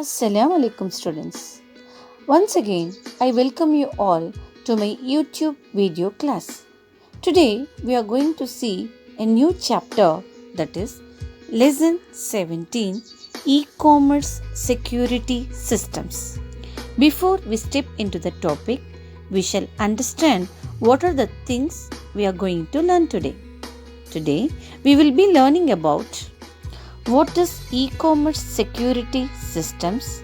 Assalamu alaikum students. Once again, I welcome you all to my YouTube video class. Today, we are going to see a new chapter, that is Lesson 17, E-Commerce Security Systems. Before we step into the topic, we shall understand what are the things we are going to learn today. Today, we will be learning about what is e-commerce security systems?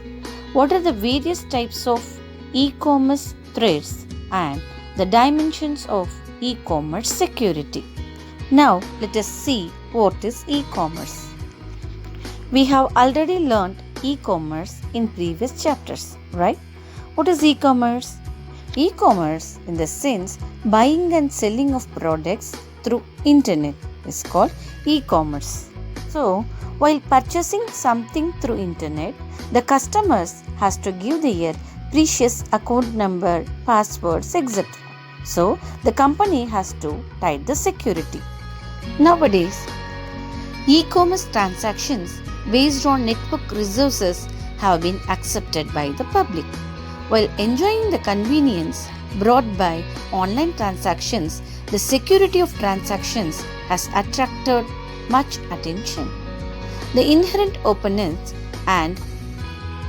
What are the various types of e-commerce threats and the dimensions of e-commerce security? Now let us see what is e-commerce. We have already learned e-commerce in previous chapters, right? What is e-commerce? E-commerce in the sense buying and selling of products through internet is called e-commerce. So, while purchasing something through internet, the customers has to give their precious account number, passwords, etc. So, the company has to tight the security. Nowadays, e-commerce transactions based on network resources have been accepted by the public. While enjoying the convenience brought by online transactions, the security of transactions has attracted much attention. The inherent openness and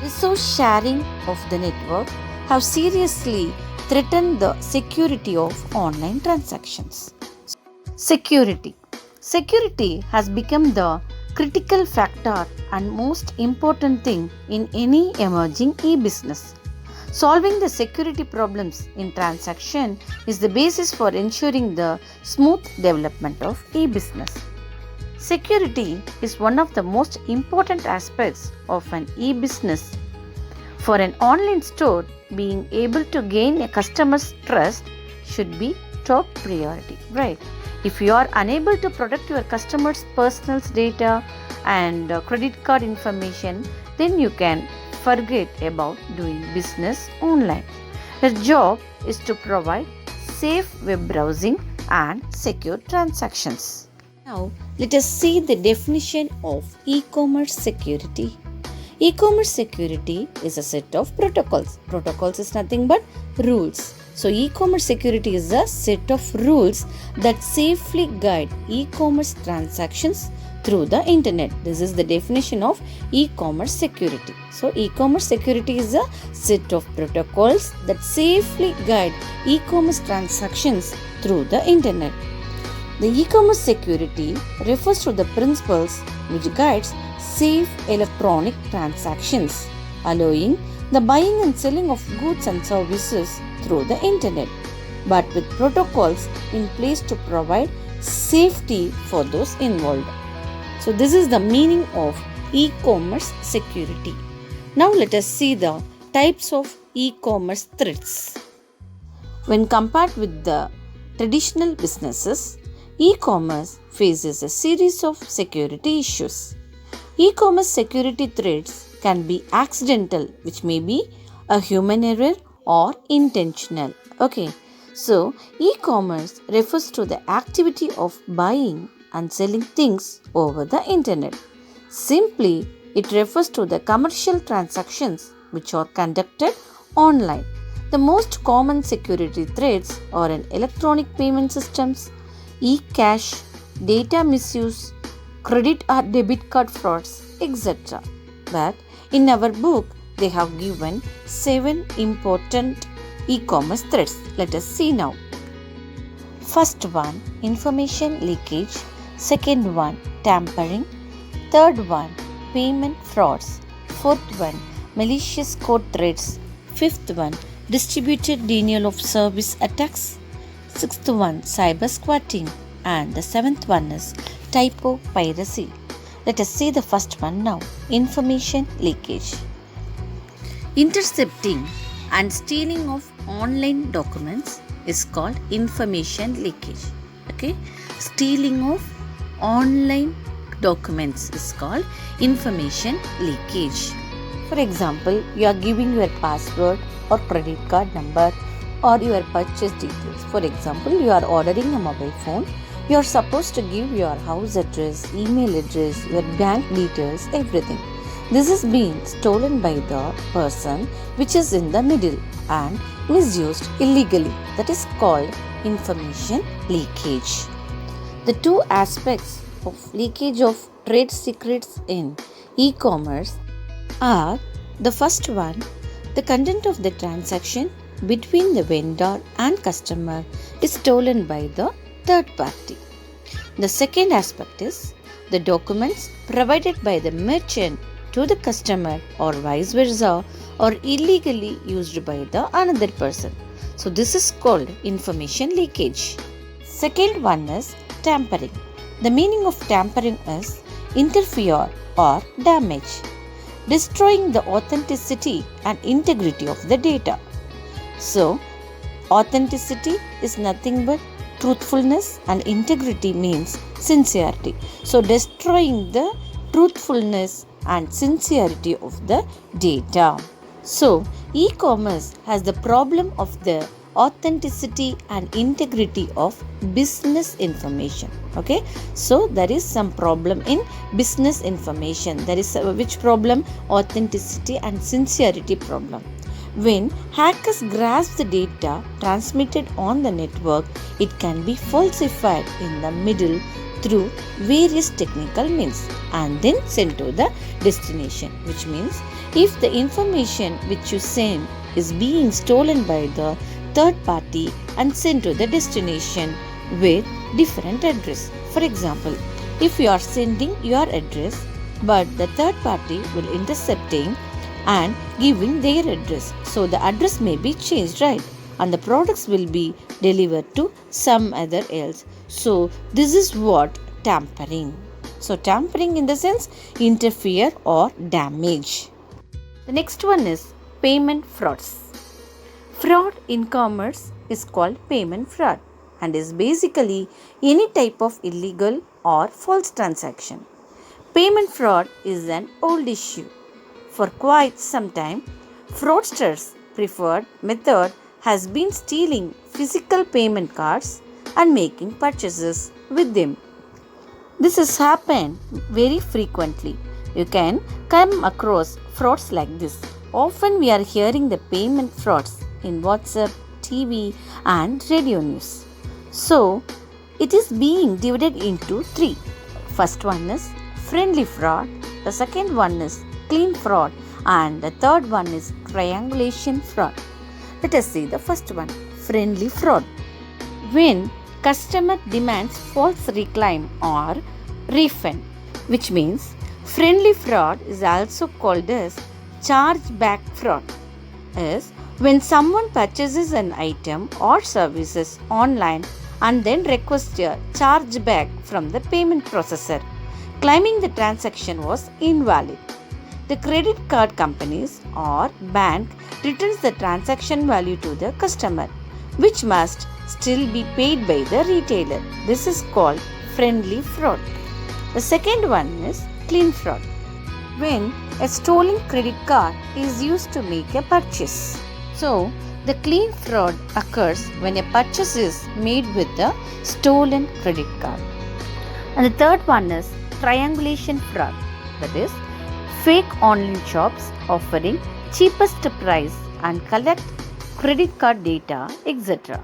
resource sharing of the network have seriously threatened the security of online transactions. Security. Security has become the critical factor and most important thing in any emerging e-business. Solving the security problems in transaction is the basis for ensuring the smooth development of e-business. Security is one of the most important aspects of an e-business. For an online store, being able to gain a customer's trust should be top priority, right? If you are unable to protect your customer's personal data and credit card information, then you can forget about doing business online. Your job is to provide safe web browsing and secure transactions. Now, let us see the definition of e-commerce security. E-commerce security is a set of protocols. Protocols is nothing but rules. So, e-commerce security is a set of rules that safely guide e-commerce transactions through the internet. This is the definition of e-commerce security. So, e-commerce security is a set of protocols that safely guide e-commerce transactions through the internet. The e-commerce security refers to the principles which guides safe electronic transactions, allowing the buying and selling of goods and services through the internet, but with protocols in place to provide safety for those involved. So this is the meaning of e-commerce security. Now let us see the types of e-commerce threats. When compared with the traditional businesses, e-commerce faces a series of security issues. E-commerce security threats can be accidental, which may be a human error or intentional. Okay, so e-commerce refers to the activity of buying and selling things over the internet. Simply, it refers to the commercial transactions which are conducted online. The most common security threats are in electronic payment systems, e-cash, data misuse, credit or debit card frauds, etc. But in our book, they have given 7 important e-commerce threats. Let us see now. First one, information leakage. Second one, tampering. Third one, payment frauds. Fourth one, malicious code threats. Fifth one, distributed denial of service attacks. Sixth one, cyber squatting. And the seventh one is typo piracy. Let us see the first one now. Information leakage. Intercepting and stealing of online documents is called information leakage. Okay, stealing of online documents is called information leakage. For example, you are giving your password or credit card number or your purchase details. For example, you are ordering a mobile phone. You are supposed to give your house address, email address, your bank details, everything. This is being stolen by the person which is in the middle and misused illegally. That is called information leakage. The two aspects of leakage of trade secrets in e-commerce are: the first one, the content of the transaction between the vendor and customer is stolen by the third party. The second aspect is the documents provided by the merchant to the customer or vice versa or illegally used by the another person. So this is called information leakage. Second one is tampering. The meaning of tampering is interfere or damage, destroying the authenticity and integrity of the data. So authenticity is nothing but truthfulness and integrity means sincerity. So destroying the truthfulness and sincerity of the data. So e-commerce has the problem of the authenticity and integrity of business information. Okay, so there is some problem in business information. There is which problem? Authenticity and sincerity problem. When hackers grasp the data transmitted on the network, it can be falsified in the middle through various technical means and then sent to the destination, which means if the information which you send is being stolen by the third party and sent to the destination with different address. For example, if you are sending your address but the third party will intercepting and giving their address, so the address may be changed, right? And the products will be delivered to some other else. So this is what tampering. So tampering in the sense interfere or damage. The next one is payment frauds. Fraud in commerce is called payment fraud and is basically any type of illegal or false transaction. Payment fraud is an old issue. For quite some time, fraudsters' preferred method has been stealing physical payment cards and making purchases with them. This has happened very frequently. You can come across frauds like this. Often we are hearing the payment frauds in WhatsApp, TV and radio news. So, it is being divided into three. First one is friendly fraud, the second one is clean fraud and the third one is triangulation fraud. Let us see the first one, friendly fraud. When customer demands false reclaim or refund, which means friendly fraud is also called as chargeback fraud, is when someone purchases an item or services online and then requests a chargeback from the payment processor, claiming the transaction was invalid. The credit card companies or bank returns the transaction value to the customer, which must still be paid by the retailer. This is called friendly fraud. The second one is clean fraud. When a stolen credit card is used to make a purchase. So, the clean fraud occurs when a purchase is made with the stolen credit card. And the third one is triangulation fraud. That is, fake online shops offering cheapest price and collect credit card data, etc.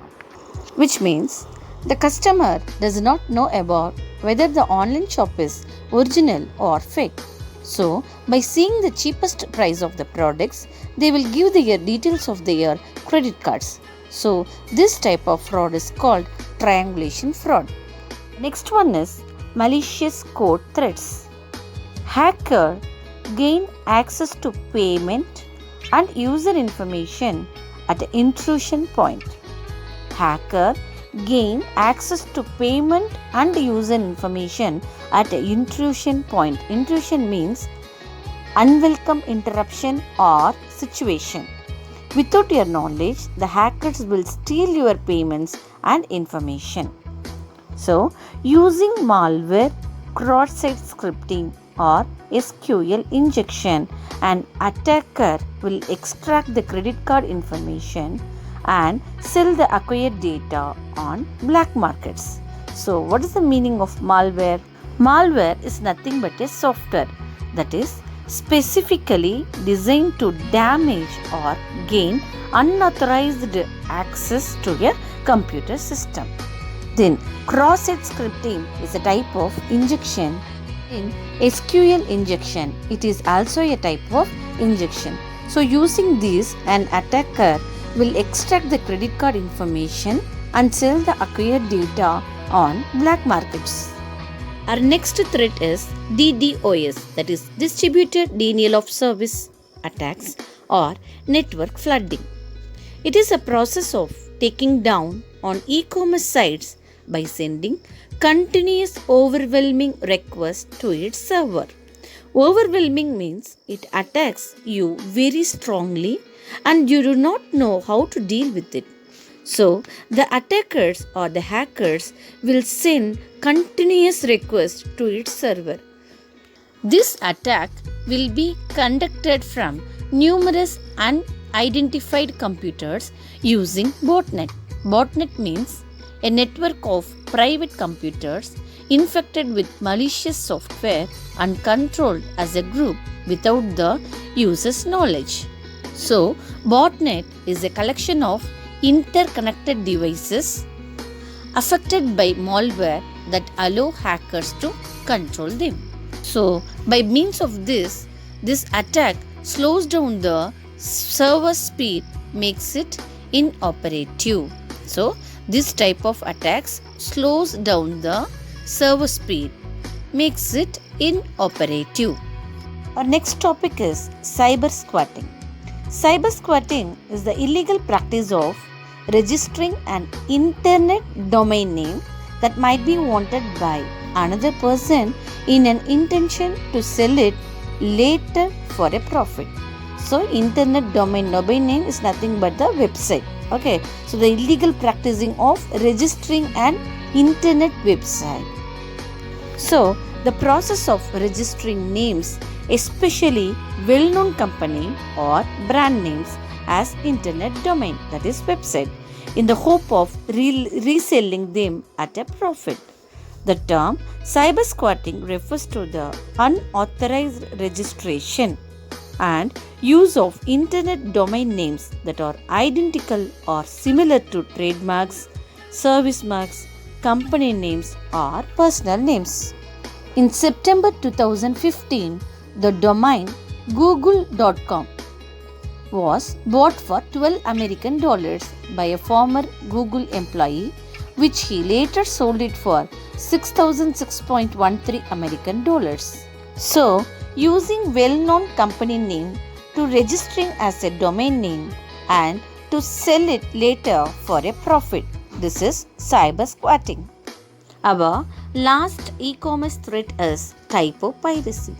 Which means the customer does not know about whether the online shop is original or fake. So, by seeing the cheapest price of the products, they will give their details of their credit cards. So, this type of fraud is called triangulation fraud. Next one is malicious code threats. Hacker gain access to payment and user information at an intrusion point. Hacker gain access to payment and user information at an intrusion point. Intrusion means unwelcome interruption or situation. Without your knowledge, the hackers will steal your payments and information. So, using malware, cross-site scripting or SQL injection, an attacker will extract the credit card information and sell the acquired data on black markets. So, what is the meaning of malware? Malware is nothing but a software that is specifically designed to damage or gain unauthorized access to a computer system. Then, cross-site scripting is a type of injection. In SQL injection, it is also a type of injection. So, using this, an attacker will extract the credit card information and sell the acquired data on black markets. Our next threat is DDoS, that is distributed denial of service attacks or network flooding. It is a process of taking down on e-commerce sites by sending continuous overwhelming requests to its server. Overwhelming means it attacks you very strongly and you do not know how to deal with it. So, the attackers or the hackers will send continuous requests to its server. This attack will be conducted from numerous unidentified computers using botnet. Botnet means a network of private computers infected with malicious software and controlled as a group without the user's knowledge. So, botnet is a collection of interconnected devices affected by malware that allow hackers to control them. So, by means of this attack slows down the server speed, makes it inoperative. So, this type of attacks slows down the server speed, makes it inoperative. Our next topic is cyber squatting. Cyber squatting is the illegal practice of registering an internet domain name that might be wanted by another person in an intention to sell it later for a profit. So, internet domain name is nothing but the website. Okay, so the illegal practicing of registering an internet website. So, the process of registering names, especially well-known company or brand names as internet domain, that is website, in the hope of reselling them at a profit. The term cyber squatting refers to the unauthorized registration and use of internet domain names that are identical or similar to trademarks, service marks, company names, or personal names. In September 2015, the domain google.com was bought for $12 American by a former Google employee, which he later sold it for $6,006.13 American. So, using well-known company name to registering as a domain name and to sell it later for a profit. This is cyber squatting. Our last e-commerce threat is typo piracy.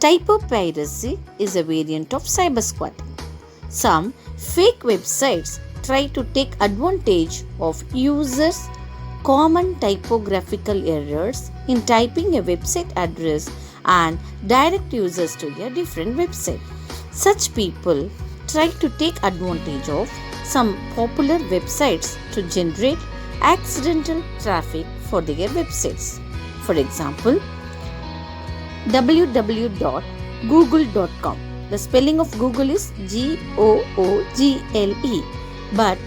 Typo piracy is a variant of cyber squatting. Some fake websites try to take advantage of users' common typographical errors in typing a website address and direct users to a different website. Such people try to take advantage of some popular websites to generate accidental traffic for their websites. For example, www.google.com. The spelling of Google is Google, but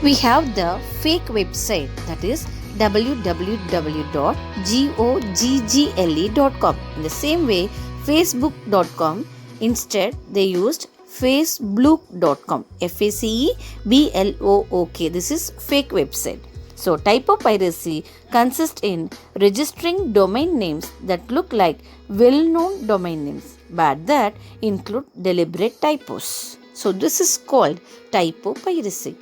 we have the fake website, that is www.google.com. In the same way, facebook.com, instead they used facebook.com, FACEBLOOK. This is fake website. So, typo piracy consists in registering domain names that look like well-known domain names, but that include deliberate typos. So, this is called typo piracy.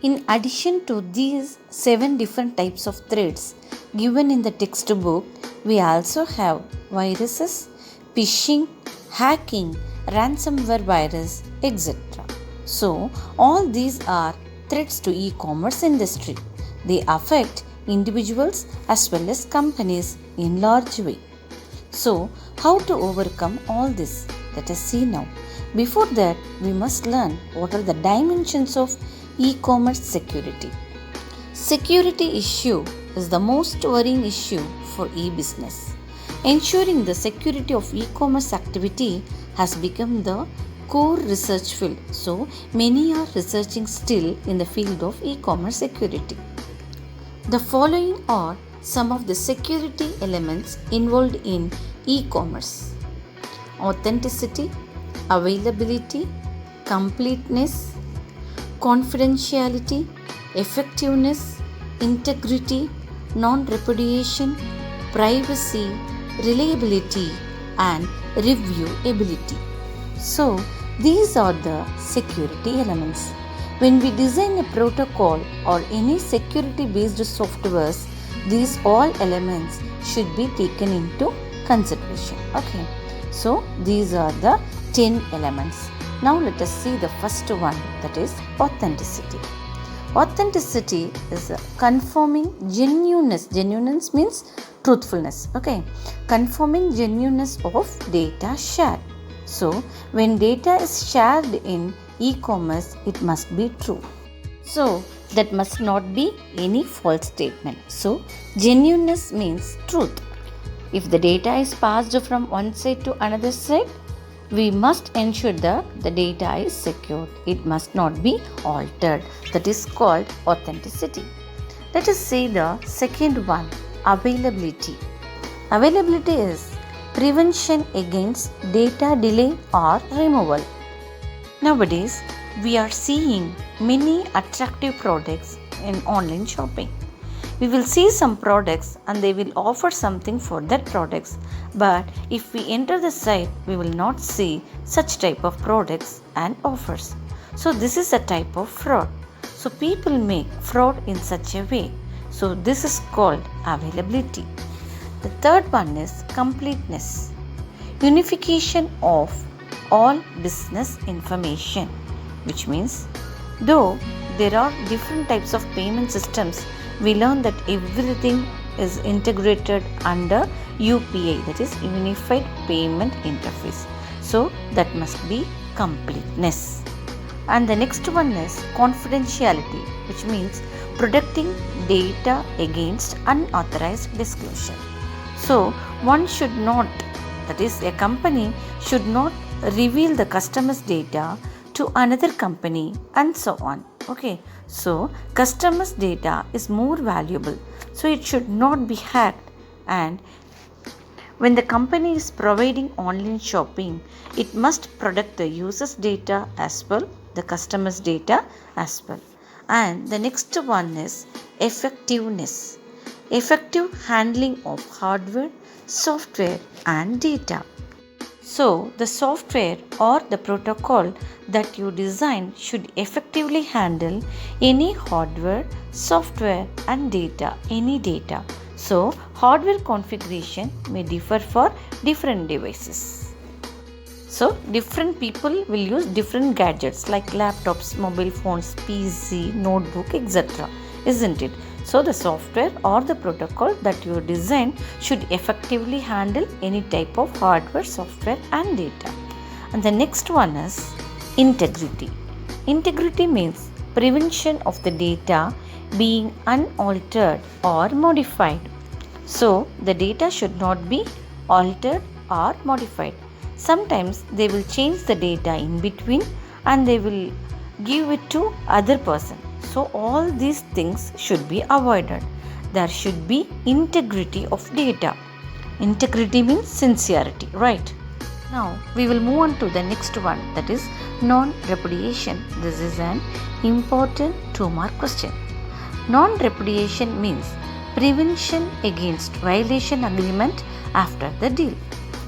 In addition to these 7 different types of threats given in the textbook, we also have viruses, phishing, hacking, ransomware virus, etc. So, all these are threats to e-commerce industry. They affect individuals as well as companies in large way. So, how to overcome all this? Let us see now. Before that, we must learn what are the dimensions of e-commerce security. Security issue is the most worrying issue for e-business. Ensuring the security of e-commerce activity has become the core research field. So, many are researching still in the field of e-commerce security. The following are some of the security elements involved in e-commerce: authenticity, availability, completeness, confidentiality, effectiveness, integrity, non repudiation, privacy, reliability, and reviewability. So, these are the security elements. When we design a protocol or any security based softwares, these all elements should be taken into consideration. Okay, so these are the 10 elements. Now let us see the first one, that is authenticity. Authenticity is confirming genuineness. Genuineness means truthfulness. Okay, confirming genuineness of data shared. So when data is shared in e-commerce, it must be true. So that must not be any false statement. So genuineness means truth. If the data is passed from one side to another side, we must ensure that the data is secured. It must not be altered. That is called authenticity. Let us see the second one, availability. Availability is prevention against data delay or removal. Nowadays, we are seeing many attractive products in online shopping. We will see some products and they will offer something for that products, but if we enter the site, we will not see such type of products and offers. So this is a type of fraud. So people make fraud in such a way. So this is called availability. The third one is completeness. Unification of all business information, which means though there are different types of payment systems, we learn that everything is integrated under UPI, that is Unified Payment Interface. So that must be completeness. And the next one is confidentiality, which means protecting data against unauthorized disclosure. So one should not, that is a company should not reveal the customer's data to another company and so on. Okay, so customer's data is more valuable, so it should not be hacked. And when the company is providing online shopping, it must protect the user's data as well, the customer's data as well. And the next one is effectiveness. Effective handling of hardware, software and data. So, the software or the protocol that you design should effectively handle any hardware, software and data, any data. So, hardware configuration may differ for different devices. So, different people will use different gadgets like laptops, mobile phones, PC, notebook, etc. Isn't it? So, the software or the protocol that you design should effectively handle any type of hardware, software and data. And the next one is integrity. Integrity means prevention of the data being unaltered or modified. So, the data should not be altered or modified. Sometimes they will change the data in between and they will give it to other person. So all these things should be avoided. There should be integrity of data. Integrity means sincerity, right? Now we will move on to the next one, that is non-repudiation. This is an important 2-mark question. Non-repudiation means prevention against violation agreement after the deal.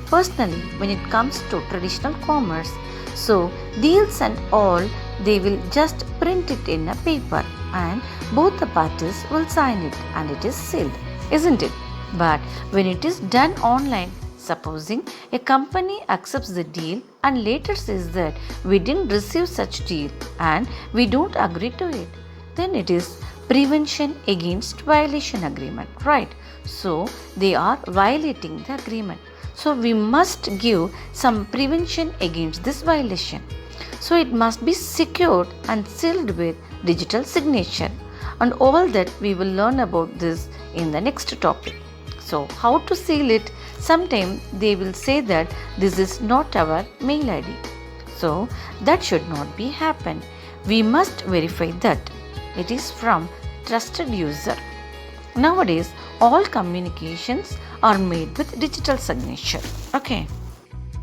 Personally, when it comes to traditional commerce, so deals and all, they will just print it in a paper and both the parties will sign it and it is sealed, isn't it? But when it is done online, supposing a company accepts the deal and later says that we didn't receive such deal and we don't agree to it, then it is prevention against violation agreement, right? So they are violating the agreement. So we must give some prevention against this violation. So it must be secured and sealed with digital signature. And all that we will learn about this in the next topic. So how to seal it? Sometimes they will say that this is not our mail ID. So that should not be happen. We must verify that it is from trusted user. Nowadays, all communications are made with digital signature. Okay.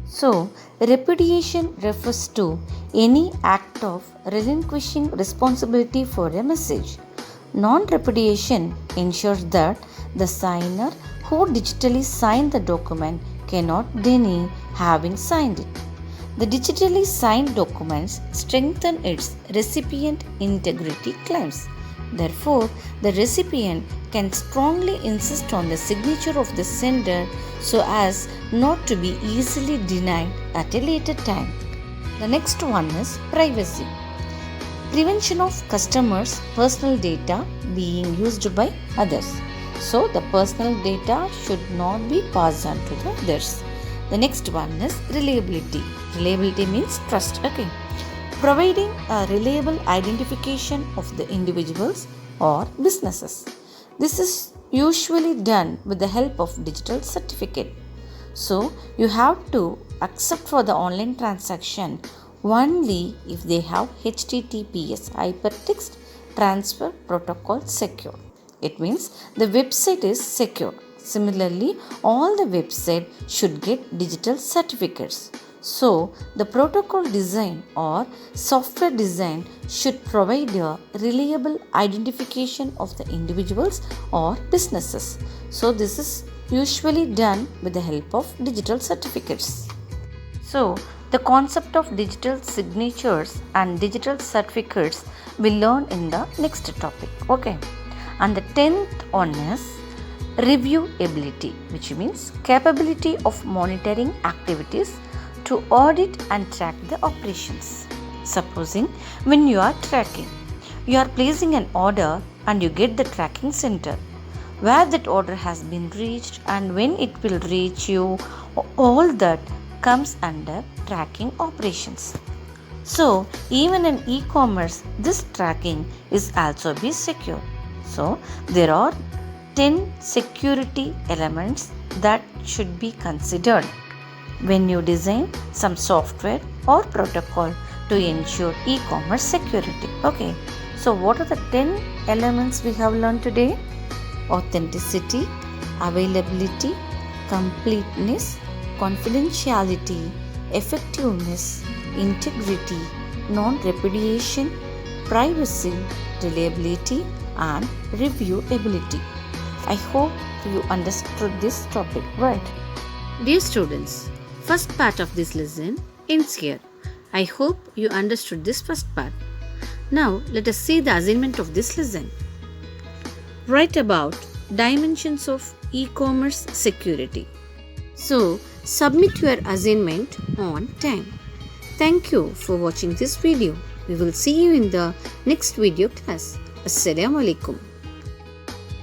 So, repudiation refers to any act of relinquishing responsibility for a message. Non-repudiation ensures that the signer who digitally signed the document cannot deny having signed it. The digitally signed documents strengthen its recipient integrity claims. Therefore, the recipient can strongly insist on the signature of the sender so as not to be easily denied at a later time. The next one is privacy. Prevention of customers' personal data being used by others. So, the personal data should not be passed on to the others. The next one is reliability. Reliability means trust. Okay. Providing a reliable identification of the individuals or businesses. This is usually done with the help of digital certificate. So, you have to accept for the online transaction only if they have HTTPS hypertext transfer protocol secure. It means the website is secure. Similarly, all the websites should get digital certificates. So, the protocol design or software design should provide a reliable identification of the individuals or businesses. So, this is usually done with the help of digital certificates. So, the concept of digital signatures and digital certificates we'll learn in the next topic. Okay. And the 10th one is reviewability, which means capability of monitoring activities to audit and track the operations. Supposing when you are tracking, you are placing an order and you get the tracking center where that order has been reached and when it will reach you, all that comes under tracking operations. So even in e-commerce, this tracking is also be secure. So there are 10 security elements that should be considered when you design some software or protocol to ensure e-commerce security. Okay, so what are the 10 elements we have learned today? Authenticity, availability, completeness, confidentiality, effectiveness, integrity, non-repudiation, privacy, reliability, and reviewability. I hope you understood this topic, right? Dear students, first part of this lesson ends here. I hope you understood this first part. Now let us see the assignment of this lesson. Write about dimensions of e-commerce security. So submit your assignment on time. Thank you for watching this video. We will see you in the next video class. Assalamu alaikum.